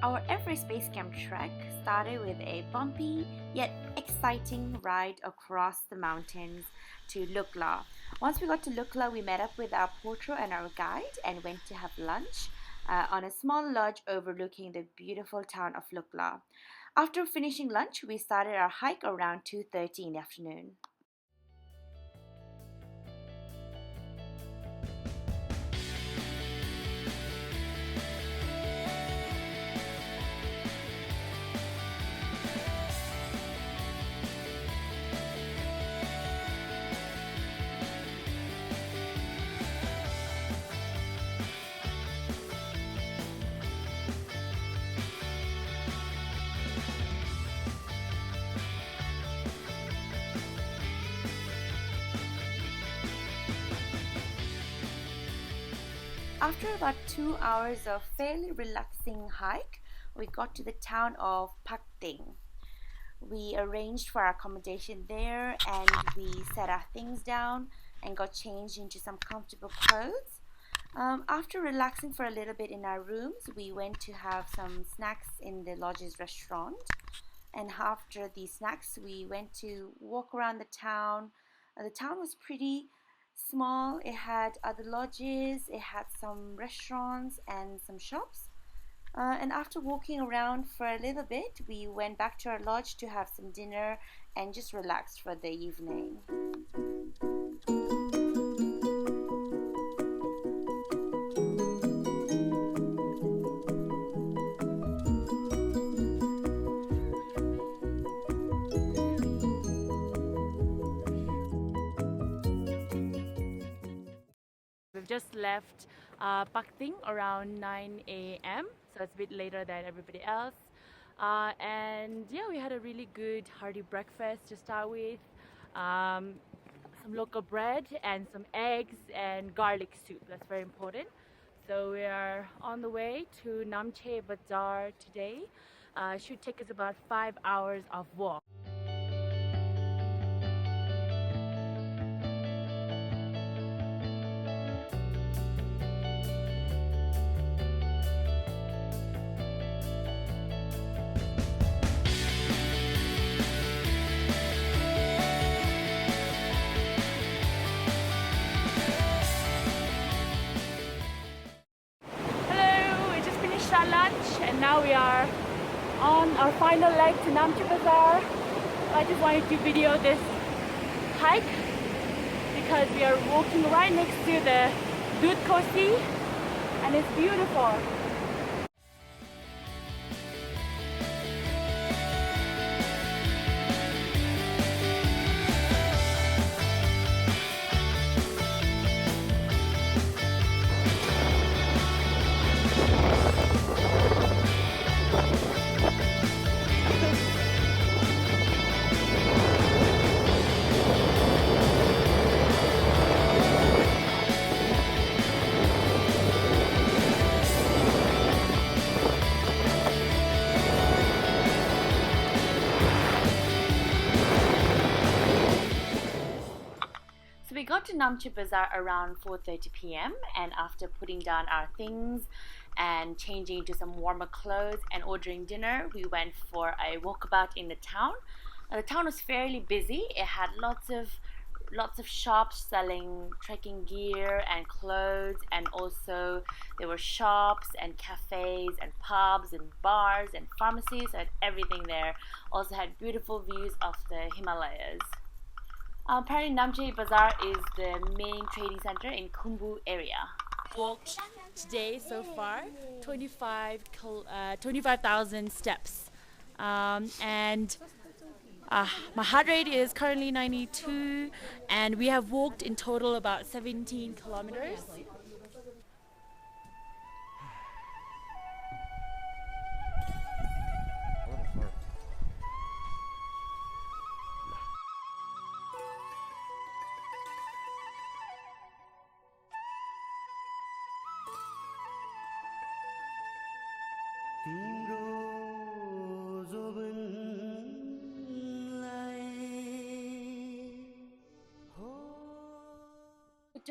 Our Everest Base Camp trek started with a bumpy yet exciting ride across the mountains to Lukla. Once we got to Lukla, we met up with our porter and our guide and went to have lunch on a small lodge overlooking the beautiful town of Lukla. After finishing lunch, we started our hike around 2:30 in the afternoon. After about 2 hours of fairly relaxing hike, we got to the town of Pakting. We arranged for our accommodation there and we set our things down and got changed into some comfortable clothes. After relaxing for a little bit in our rooms, we went to have some snacks in the lodge's restaurant. And after the snacks, we went to walk around the town. The town was pretty small. It had other lodges, it had some restaurants and some shops. And after walking around for a little bit, we went back to our lodge to have some dinner and just relax for the evening. We've just left Pakting around 9 a.m. so it's a bit later than everybody else. And yeah, we had a really good hearty breakfast to start with. Some local bread and some eggs and garlic soup. That's very important. So we are on the way to Namche Bazar today. Should take us about 5 hours of walk. Our lunch and now we are on our final leg to Namche Bazar. I just wanted to video this hike because we are walking right next to the Dingboche and it's beautiful. So we got to Namche Bazar around 4:30 p.m. and after putting down our things and changing into some warmer clothes and ordering dinner, we went for a walkabout in the town. The town was fairly busy. It had lots of shops selling trekking gear and clothes, and also there were shops and cafes and pubs and bars and pharmacies, so it had everything there. Also had beautiful views of the Himalayas. Apparently Namche Bazar is the main trading center in Khumbu area. Walked today so far 25,000 steps, and my heart rate is currently 92 and we have walked in total about 17 kilometers.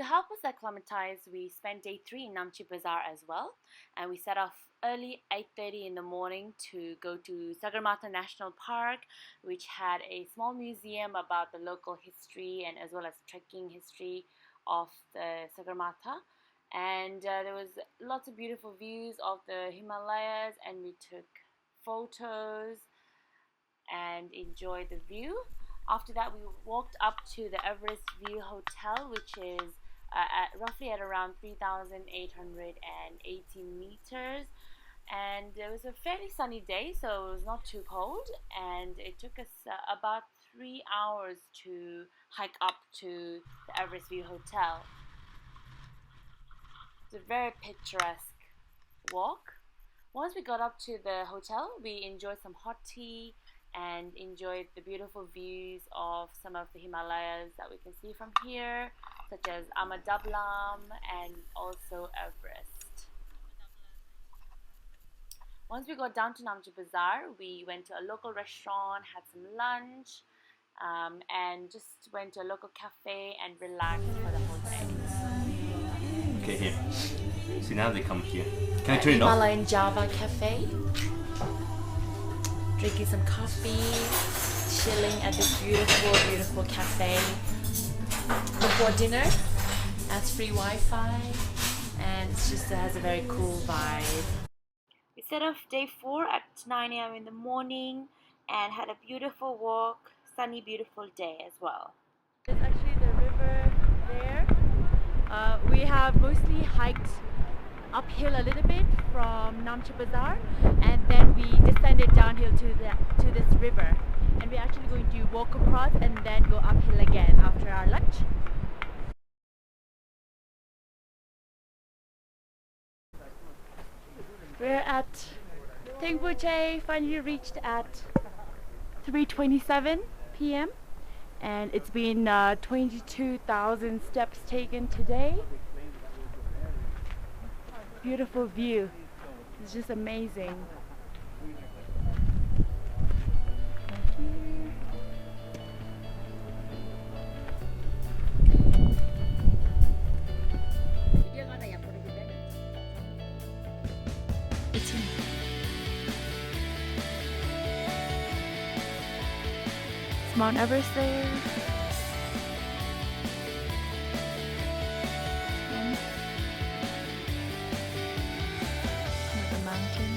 to help us acclimatize, we spent day 3 in Namche Bazar as well, and we set off early 8:30 in the morning to go to Sagarmatha National Park, which had a small museum about the local history and as well as trekking history of the Sagarmatha. And there was lots of beautiful views of the Himalayas, and we took photos and enjoyed the view. After that, we walked up to the Everest View Hotel, which is roughly at around 3,880 meters. And it was a fairly sunny day, so it was not too cold, and it took us about 3 hours to hike up to the Everest View Hotel. It's a very picturesque walk. Once we got up to the hotel, we enjoyed some hot tea and enjoyed the beautiful views of some of the Himalayas that we can see from here, such as Amadablam and also Everest. Once we got down to Namche Bazar, we went to a local restaurant, had some lunch, and just went to a local cafe and relaxed for the whole day. Okay, here. See, now they come here. Can I turn it off? Himalayan Java Cafe. Drinking some coffee, chilling at this beautiful, beautiful cafe. Before dinner, has free Wi-Fi, and it just has a very cool vibe. We set off day 4 at 9 a.m. in the morning and had a beautiful walk, sunny, beautiful day as well. There's actually the river there. We have mostly hiked uphill a little bit from Namche Bazar, and then we descended downhill to this river, and we're actually going to walk across and then go uphill again after our lunch. We're at Tengboche, finally reached at 3:27 p.m. and it's been 22,000 steps taken today. Beautiful view. It's just amazing. It's Mount Everest there. Mountain.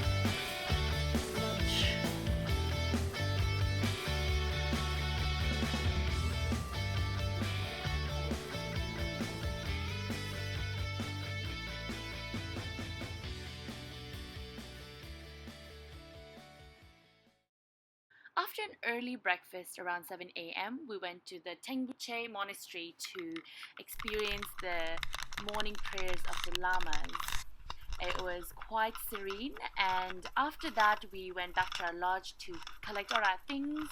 After an early breakfast around 7 a.m., we went to the Tengboche monastery to experience the morning prayers of the lamas. It was quite serene, and after that we went back to our lodge to collect all our things,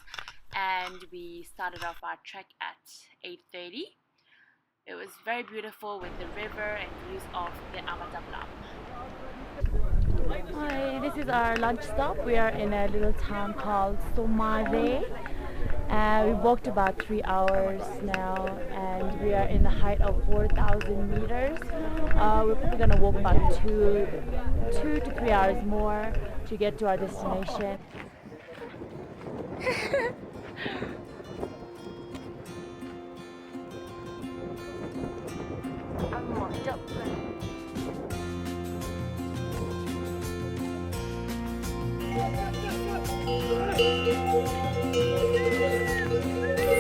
and we started off our trek at 8:30. It was very beautiful with the river and views of the Amadablam. Hi, this is our lunch stop. We are in a little town called Somare. We walked about 3 hours now, and we are in the height of 4,000 meters. We're probably going to walk about 2 to 3 hours more to get to our destination.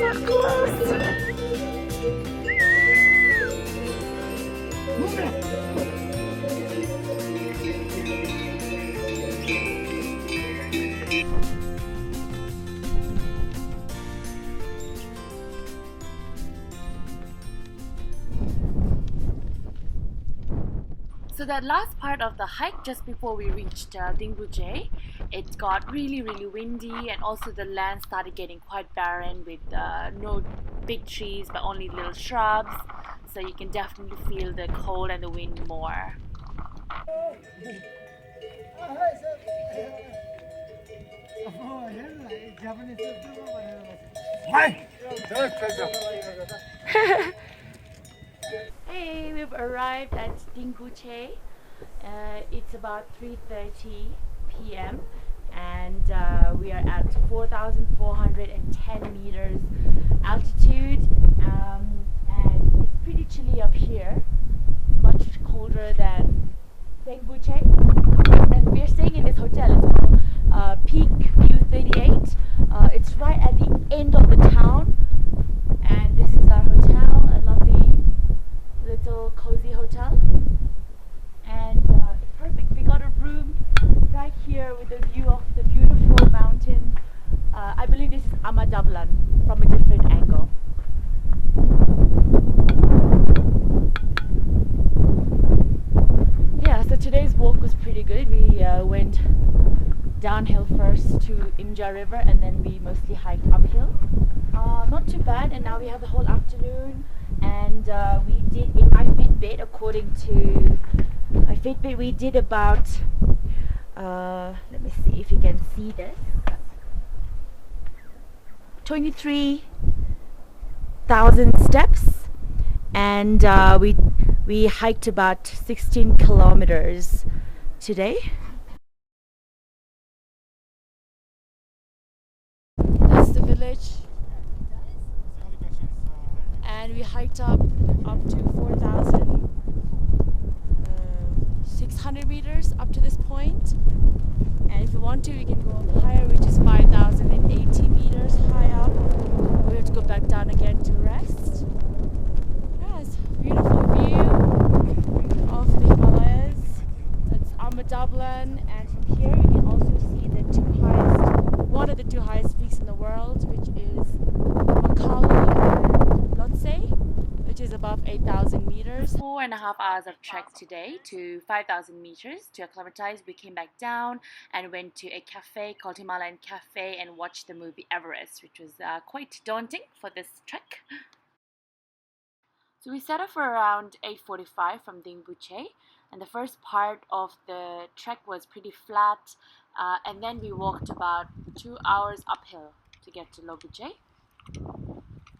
So close! So that last part of the hike, just before we reached Dingboche, it got really windy, and also the land started getting quite barren with no big trees but only little shrubs, so you can definitely feel the cold and the wind more. Hey, we've arrived at Dingboche. It's about 3:30 p.m. and we are at 4,410 meters altitude, and it's pretty chilly up here, much colder than Tengboche. And we are staying in this hotel. It's called Peak View 38. It's right at the end of the town, and this is our hotel, a lovely little cozy hotel, and it's perfect. We got a room right here with a view of the beautiful mountain. I believe this is Amadablan from a different angle. Yeah, so today's walk was pretty good. We went downhill first to Imja River, and then we mostly hiked uphill. Not too bad, and now we have the whole afternoon, and we did, in my Fitbit, according to my Fitbit, we did about, let me see if you can see this, 23,000 steps, and we hiked about 16 kilometers today. That's the village, and we hiked up to 4,600 meters up to this point. And if you want to, we can go up higher, which is 5,080 meters high up. We have to go back down again to rest. Yeah, it's a beautiful view of the Himalayas. That's Amadablan, and from here you can also see one of the two highest peaks in the world, which is Makalu and Lhotse, which is above 8,000 meters. 4.5 hours of trek today to 5,000 meters to acclimatize. We came back down and went to a cafe called Himalayan Cafe and watched the movie Everest, which was quite daunting for this trek. So we set off around 8:45 from Dingboche, and the first part of the trek was pretty flat, and then we walked about 2 hours uphill to get to Lobuche.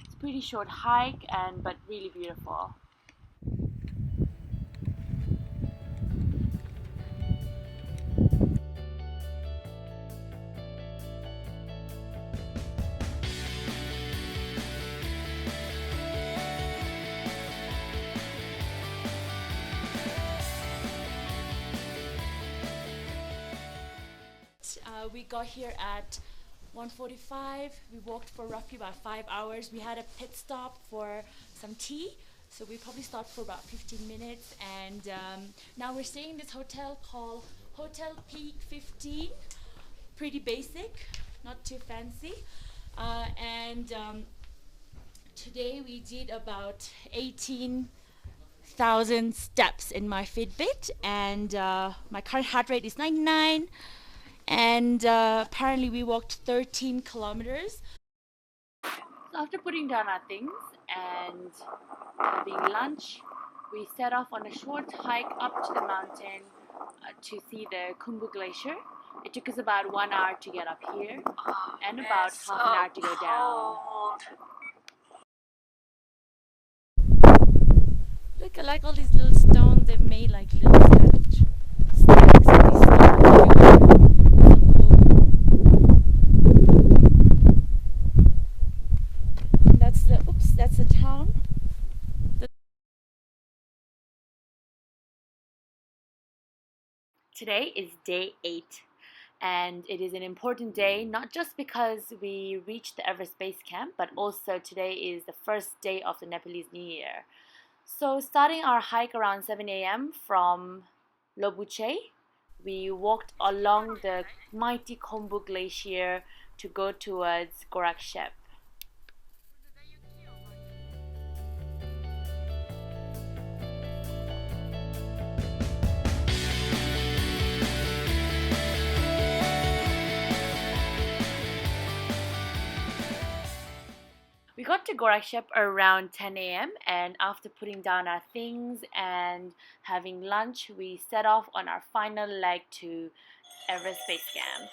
It's a pretty short hike, but really beautiful. We got here at 1:45. We walked for roughly about 5 hours. We had a pit stop for some tea, so we probably stopped for about 15 minutes. And now we're staying in this hotel called Hotel Peak 15. Pretty basic, not too fancy. Today we did about 18,000 steps in my Fitbit, and my current heart rate is 99. And apparently we walked 13 kilometers. So after putting down our things and having lunch, we set off on a short hike up to the mountain to see the Khumbu Glacier. It took us about 1 hour to get up here and about half an hour to go down. Look, I like all these little stones they've made, like little statues. That's the town. Today is day 8, and it is an important day, not just because we reached the Everest base camp, but also today is the first day of the Nepalese New Year. So starting our hike around 7 a.m. from Lobuche, we walked along the mighty Khumbu Glacier to go towards Gorakshep. We got to Gorakshep around 10 a.m. and after putting down our things and having lunch, we set off on our final leg to Everest base camp.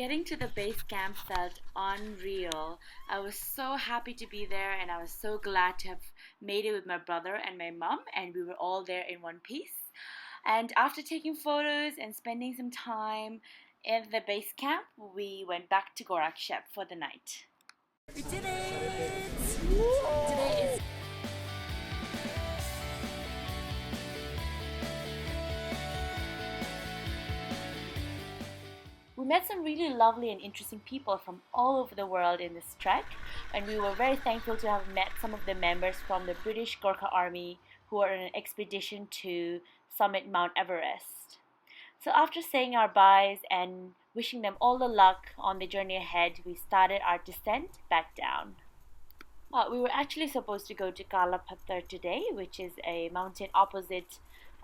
Getting to the base camp felt unreal. I was so happy to be there, and I was so glad to have made it with my brother and my mom, and we were all there in one piece. And after taking photos and spending some time in the base camp, we went back to Gorakshep for the night. We did it! Today is We met some really lovely and interesting people from all over the world in this trek, and we were very thankful to have met some of the members from the British Gorkha Army who are on an expedition to summit Mount Everest. So after saying our byes and wishing them all the luck on the journey ahead, we started our descent back down. We were actually supposed to go to Kalapathar today, which is a mountain opposite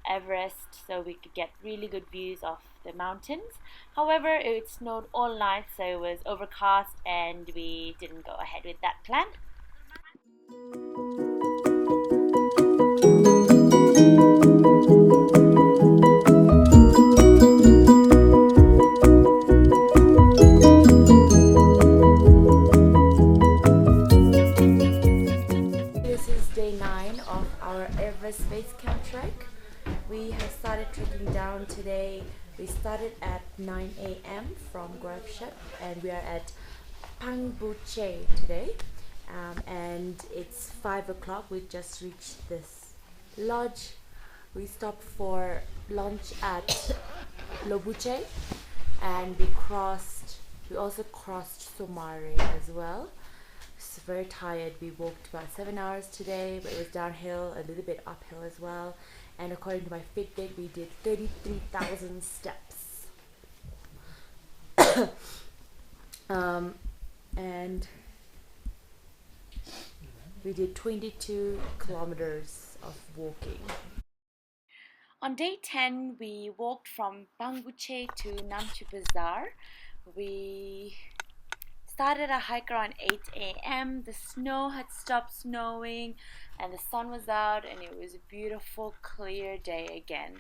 Everest, so we could get really good views of the mountains. However, it snowed all night, so it was overcast and we didn't go ahead with that plan. This is day 9 of our Everest base camp trek. We have started trekking down today. We started at 9 a.m. from Gorakshep, and we are at Tengboche today. And it's 5 o'clock. We just reached this lodge. We stopped for lunch at Lobuche, and we also crossed Somare as well. So very tired. We walked about 7 hours today, but it was downhill, a little bit uphill as well. And according to my Fitbit, we did 33,000 steps. And we did 22 kilometers of walking. On day 10, we walked from Tengboche to Namche Bazar. We started our hike around 8 a.m. The snow had stopped snowing and the sun was out, and it was a beautiful clear day again.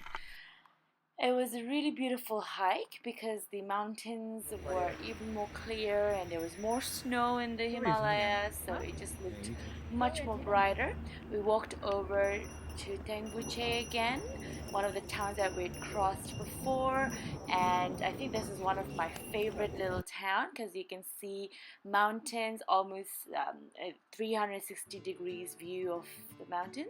It was a really beautiful hike because the mountains were even more clear and there was more snow in the Himalayas, so it just looked much more brighter. We walked over to Tengboche again, one of the towns that we'd crossed before, and I think this is one of my favorite little town because you can see mountains, almost a 360 degrees view of the mountains.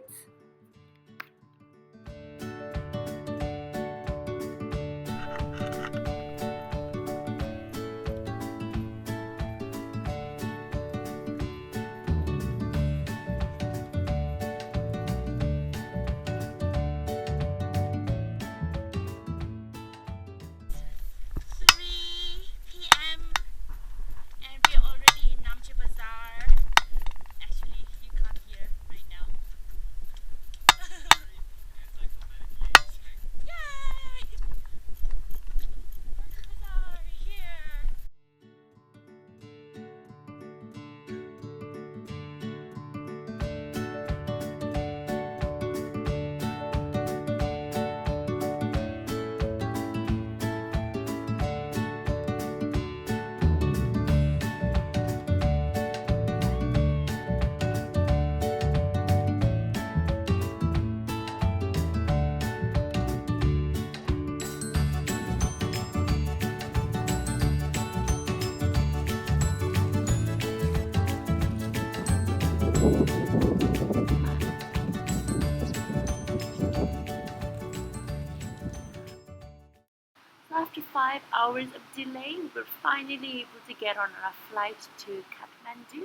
After 5 hours of delay, we were finally able to get on our flight to Kathmandu.